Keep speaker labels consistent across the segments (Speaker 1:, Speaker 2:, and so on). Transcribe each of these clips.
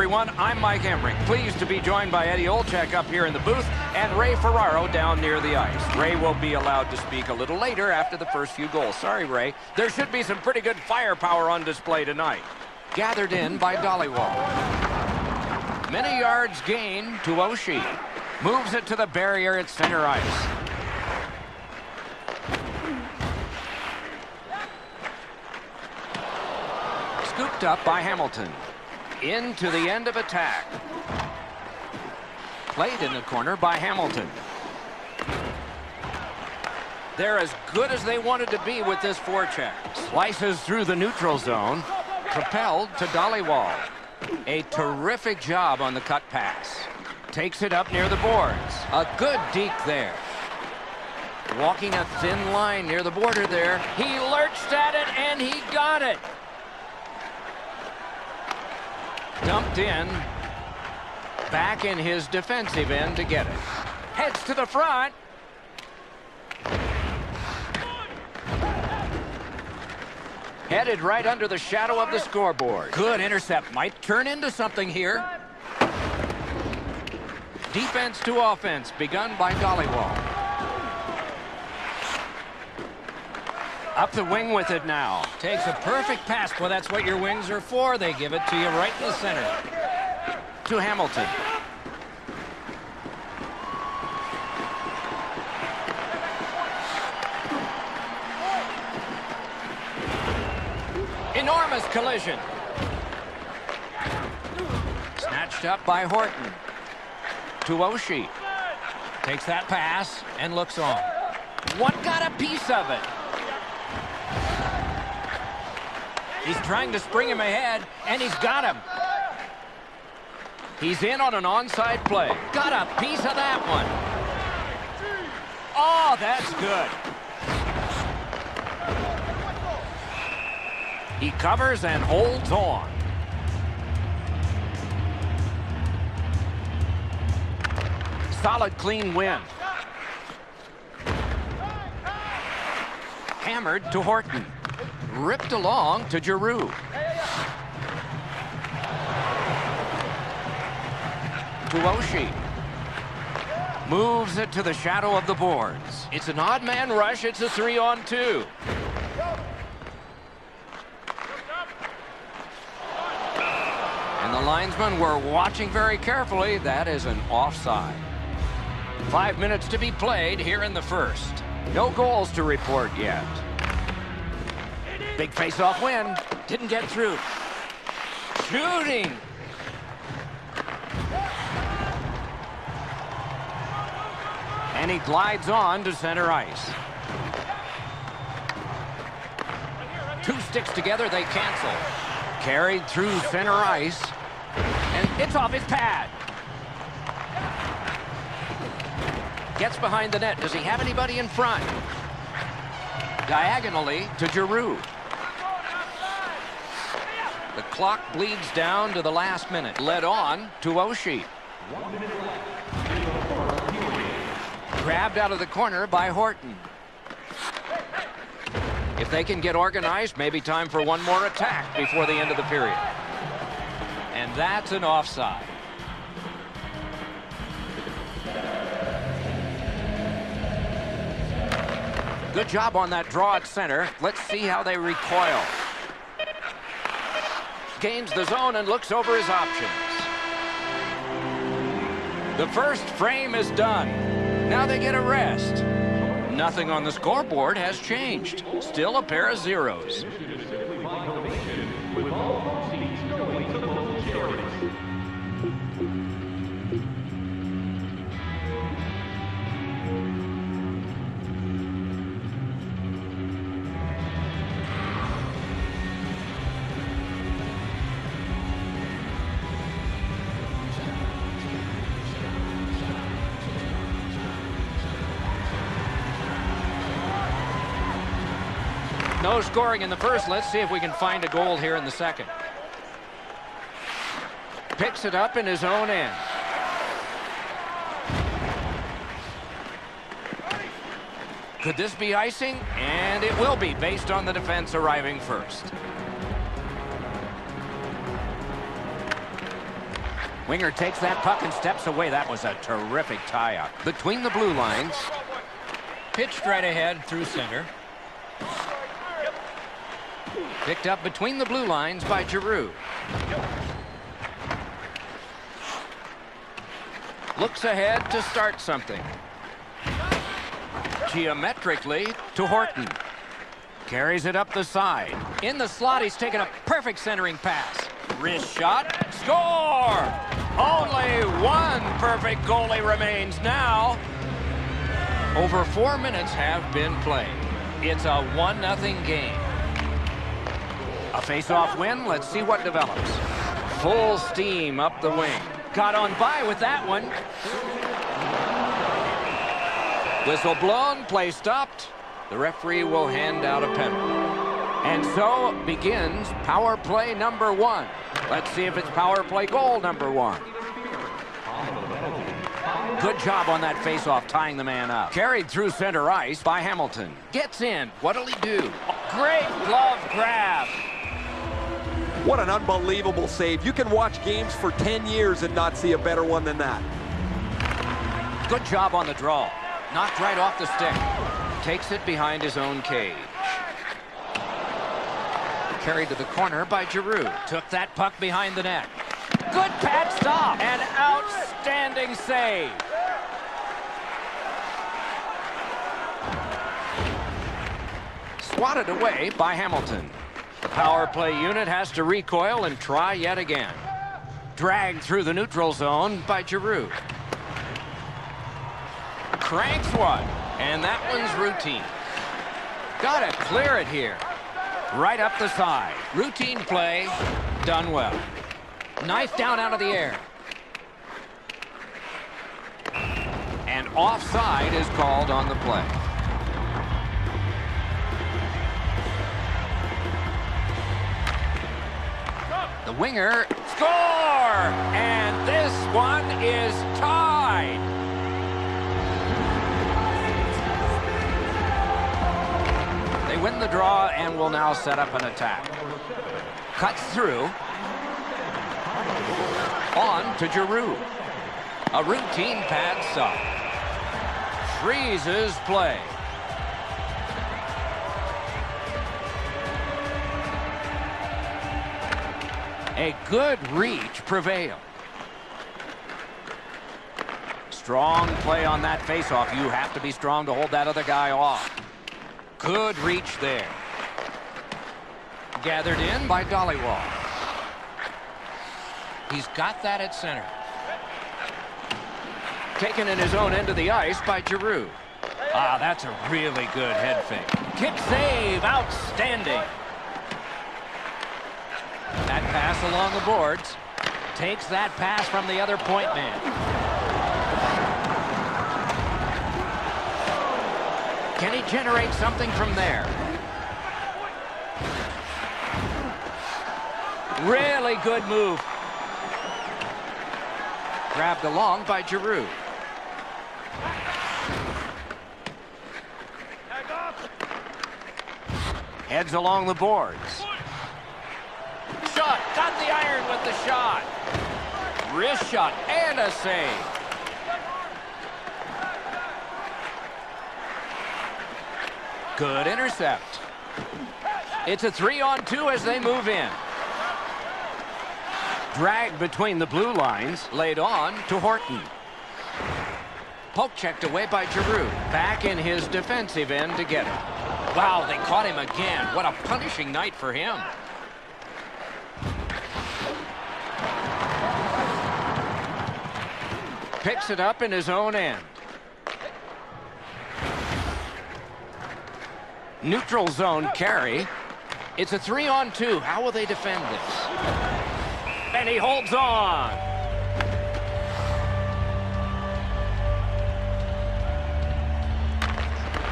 Speaker 1: everyone. I'm Mike Emmerich. Pleased to be joined by Eddie Olczyk up here in the booth and Ray Ferraro down near the ice. Ray will be allowed to speak a little later after the first few goals. Sorry, Ray. There should be some pretty good firepower on display tonight. Gathered in by Dollywall. Many yards gained to Oshie. Moves it to the barrier at center ice. Scooped up by Hamilton. Into the end of attack. Played in the corner by Hamilton. They're as good as they wanted to be with this forecheck. Slices through the neutral zone. Propelled to Dollywall. A terrific job on the cut pass. Takes it up near the boards. A good deke there. Walking a thin line near the border there. He lurched at it and he got it. Dumped in. Back in his defensive end to get it. Heads to the front. Headed right under the shadow of the scoreboard. Good intercept. Might turn into something here. Defense to offense begun by Dollywall. Up the wing with it now. Takes a perfect pass. Well, that's what your wings are for. They give it to you right in the center. To Hamilton. Enormous collision. Snatched up by Horton. To Oshie. Takes that pass and looks on. What got a piece of it? He's trying to spring him ahead, and he's got him. He's in on an onside play. Got a piece of that one. Oh, that's good. He covers and holds on. Solid, clean win. Hammered to Horton. Ripped along to Giroux. To Oshie. Moves it to the shadow of the boards. It's an odd man rush. It's a 3-on-2. And the linesmen were watching very carefully. That is an offside. 5 minutes to be played here in the first. No goals to report yet. Big face-off win. Didn't get through. Shooting. And he glides on to center ice. Two sticks together, they cancel. Carried through center ice. And it's off his pad. Gets behind the net. Does he have anybody in front? Diagonally to Giroux. The clock bleeds down to the last minute. Led on to Oshie. Grabbed out of the corner by Horton. If they can get organized, maybe time for one more attack before the end of the period. And that's an offside. Good job on that draw at center. Let's see how they recoil. Gains the zone and looks over his options. The first frame is done. Now they get a rest. Nothing on the scoreboard has changed. Still a pair of zeros. No scoring in the first. Let's see if we can find a goal here in the second. Picks it up in his own end. Could this be icing? And it will be, based on the defense arriving first. Winger takes that puck and steps away. That was a terrific tie-up. Between the blue lines. Pitched right ahead through center. Picked up between the blue lines by Giroux. Looks ahead to start something. Geometrically to Horton. Carries it up the side. In the slot, he's taken a perfect centering pass. Wrist shot. Score! Only one perfect goalie remains now. Over 4 minutes have been played. It's a 1-0 game. A face-off win. Let's see what develops. Full steam up the wing. Got on by with that one. Whistle blown, play stopped. The referee will hand out a penalty. And so begins power play number 1. Let's see if it's power play goal number 1. Good job on that face-off, tying the man up. Carried through center ice by Hamilton. Gets in. What'll he do? Great glove grab.
Speaker 2: What an unbelievable save. You can watch games for 10 years and not see a better one than that.
Speaker 1: Good job on the draw. Knocked right off the stick. Takes it behind his own cage. Carried to the corner by Giroux. Took that puck behind the net. Good pad stop. An outstanding save. Swatted away by Hamilton. The power play unit has to recoil and try yet again. Dragged through the neutral zone by Giroux. Cranks one, and that one's routine. Gotta clear it here. Right up the side. Routine play, done well. Knife down out of the air. And offside is called on the play. The winger, score! And this one is tied. They win the draw and will now set up an attack. Cuts through. On to Giroux. A routine pad stop. Freezes play. A good reach prevailed. Strong play on that faceoff. You have to be strong to hold that other guy off. Good reach there. Gathered in by Dollywall. He's got that at center. Taken in his own end of the ice by Giroux. Ah, that's a really good head fake. Kick save, outstanding. That pass along the boards. Takes that pass from the other point man. Can he generate something from there? Really good move. Grabbed along by Giroux. Heads along the boards. Shot, got the iron with the shot. Wrist shot and a save. Good intercept. It's a 3-on-2 as they move in. Dragged between the blue lines, laid on to Horton. Poke checked away by Giroux. Back in his defensive end to get it. Wow, they caught him again. What a punishing night for him. Picks it up in his own end. Neutral zone carry. It's a 3-on-2. How will they defend this? And he holds on.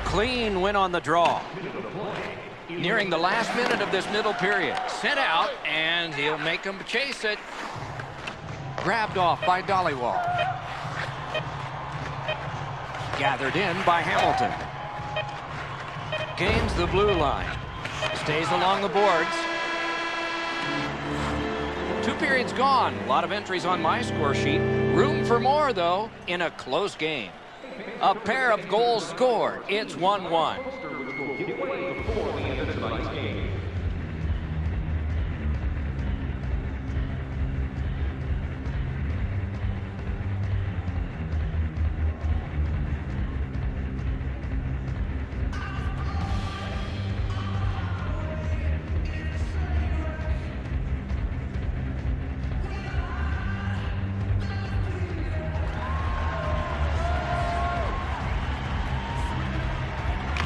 Speaker 1: Clean win on the draw. Nearing the last minute of this middle period. Sent out, and he'll make him chase it. Grabbed off by Dollywall. Gathered in by Hamilton. Gains the blue line. Stays along the boards. To period's gone. A lot of entries on my score sheet. Room for more, though, in a close game. A pair of goals scored. It's 1-1.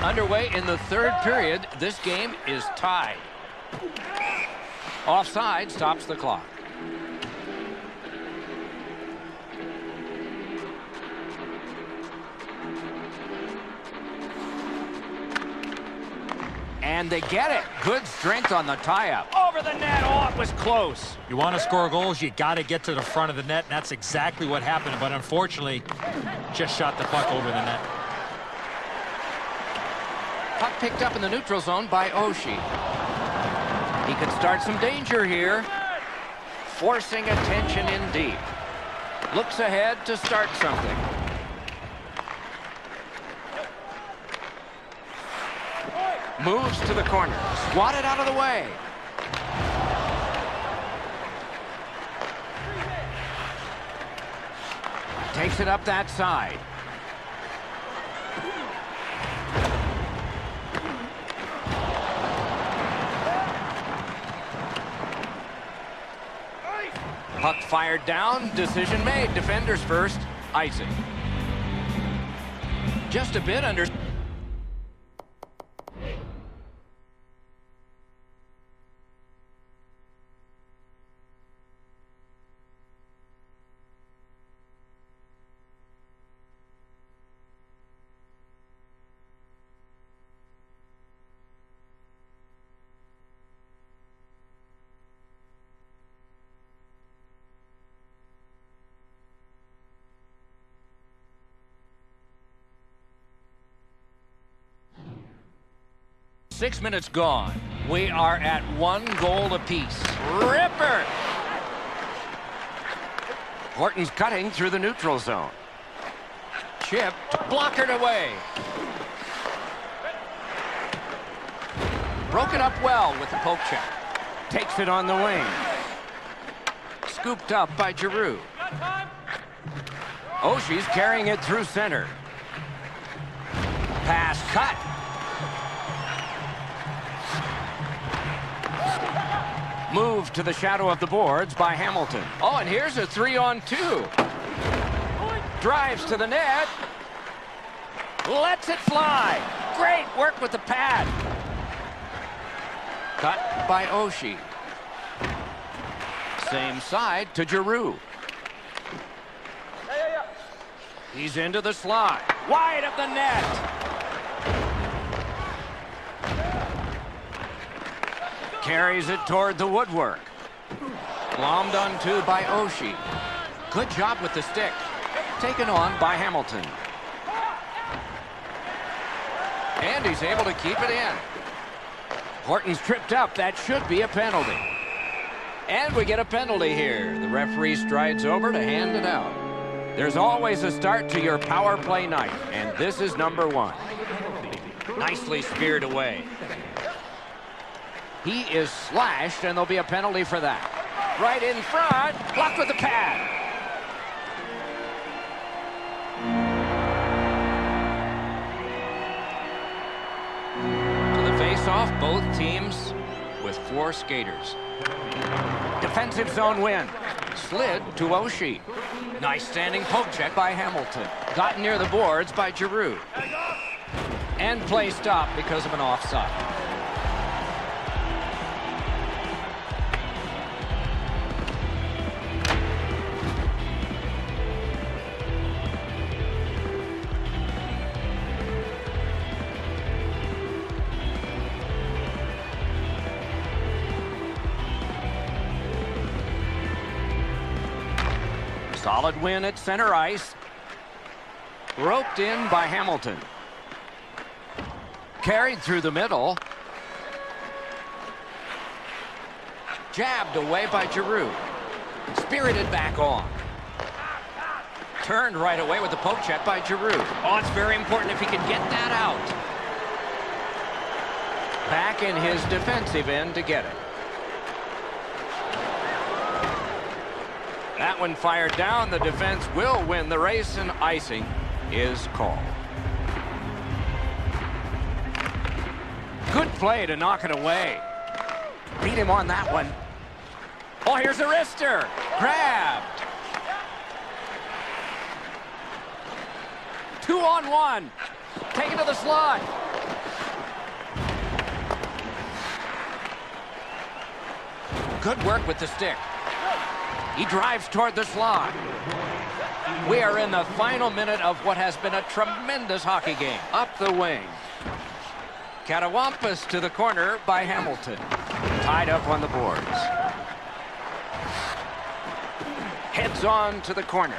Speaker 1: Underway in the third period. This game is tied. Offside stops the clock. And they get it. Good strength on the tie-up. Over the net. Oh, it was close.
Speaker 3: You want to score goals, you got to get to the front of the net, and that's exactly what happened. But unfortunately, just shot the puck over the net.
Speaker 1: Puck picked up in the neutral zone by Oshie. He could start some danger here. Forcing attention in deep. Looks ahead to start something. Moves to the corner. Swatted out of the way. Takes it up that side. Puck fired down. Decision made. Defenders first. Icing. Just a bit under. Six minutes gone. We are at 1 goal apiece. Ripper! Horton's cutting through the neutral zone. Chipped, blockered away. Broken up well with the poke check. Takes it on the wing. Scooped up by Giroux. Oshie's carrying it through center. Pass cut. Move to the shadow of the boards by Hamilton. Oh, and here's a 3-on-2. Drives to the net. Lets it fly. Great work with the pad. Cut by Oshie. Same side to Giroux. He's into the slot. Wide of the net. Carries it toward the woodwork. Glommed onto by Oshie. Good job with the stick. Taken on by Hamilton. And he's able to keep it in. Horton's tripped up. That should be a penalty. And we get a penalty here. The referee strides over to hand it out. There's always a start to your power play night, and this is number 1. Nicely speared away. He is slashed, and there'll be a penalty for that. Right in front, blocked with the pad. To the face-off, both teams with 4 skaters. Defensive zone win. Slid to Oshie. Nice standing poke check by Hamilton. Got near the boards by Giroux. And play stopped because of an offside. Solid win at center ice. Roped in by Hamilton. Carried through the middle. Jabbed away by Giroux. Spirited back on. Turned right away with the poke check by Giroux. Oh, it's very important if he can get that out. Back in his defensive end to get it. That one fired down. The defense will win the race, and icing is called. Good play to knock it away. Beat him on that one. Oh, here's a wrister. Grabbed. 2-on-1. Taken to the slot. Good work with the stick. He drives toward the slot. We are in the final minute of what has been a tremendous hockey game. Up the wing. Catawampus to the corner by Hamilton. Tied up on the boards. Heads on to the corner.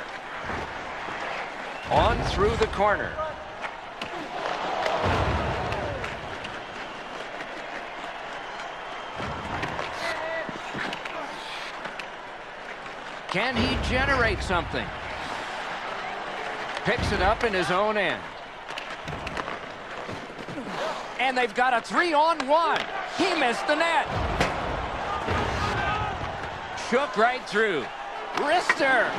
Speaker 1: On through the corner. Can he generate something? Picks it up in his own end. And they've got a 3-on-1. He missed the net. Shook right through. Wrister.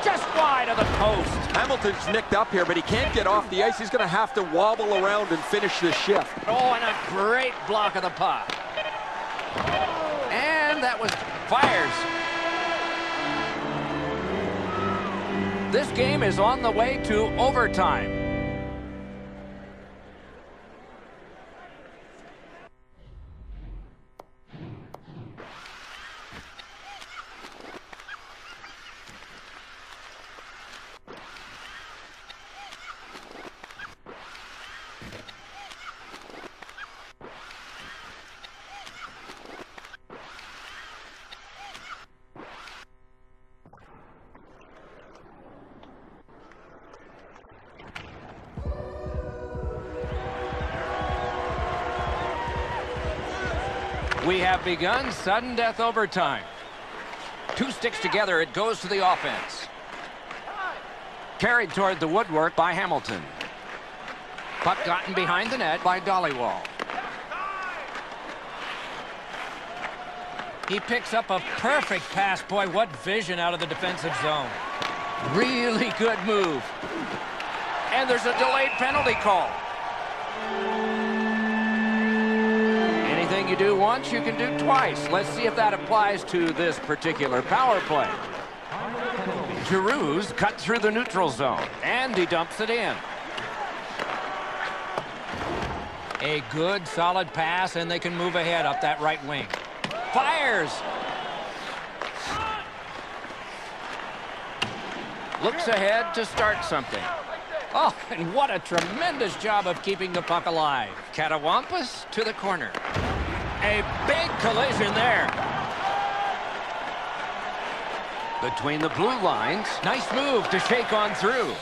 Speaker 1: Just wide of the post.
Speaker 2: Hamilton's nicked up here, but he can't get off the ice. He's going to have to wobble around and finish this shift.
Speaker 1: Oh, and a great block of the puck. And that was fires. This game is on the way to overtime. We have begun sudden death overtime. Two sticks together, it goes to the offense. Carried toward the woodwork by Hamilton. Puck gotten behind the net by Dollywall. He picks up a perfect pass. Boy, what vision out of the defensive zone. Really good move. And there's a delayed penalty call. Anything you do once, you can do twice. Let's see if that applies to this particular power play. Giroux's cut through the neutral zone, and he dumps it in. A good, solid pass, and they can move ahead up that right wing. Fires! Looks ahead to start something. Oh, and what a tremendous job of keeping the puck alive. Catawampus to the corner. A big collision there. Between the blue lines. Nice move to shake on through.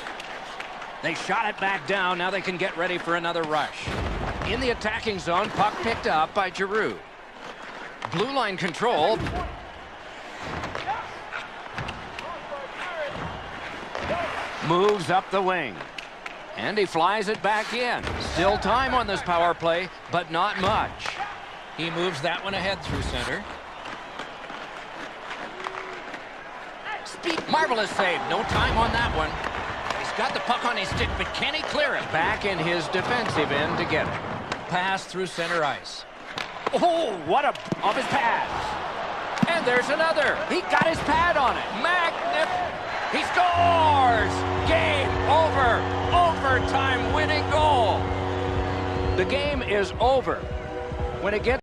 Speaker 1: They shot it back down. Now they can get ready for another rush. In the attacking zone, puck picked up by Giroux. Blue line control. Moves up the wing. And he flies it back in. Still time on this power play, but not much. He moves that one ahead through center. Marvelous save. No time on that one. He's got the puck on his stick, but can he clear it? Back in his defensive end to get it. Pass through center ice. Oh, what a off his pad. And there's another. He got his pad on it. Magnificent. He scores. Game over. Overtime winning goal. The game is over. When it gets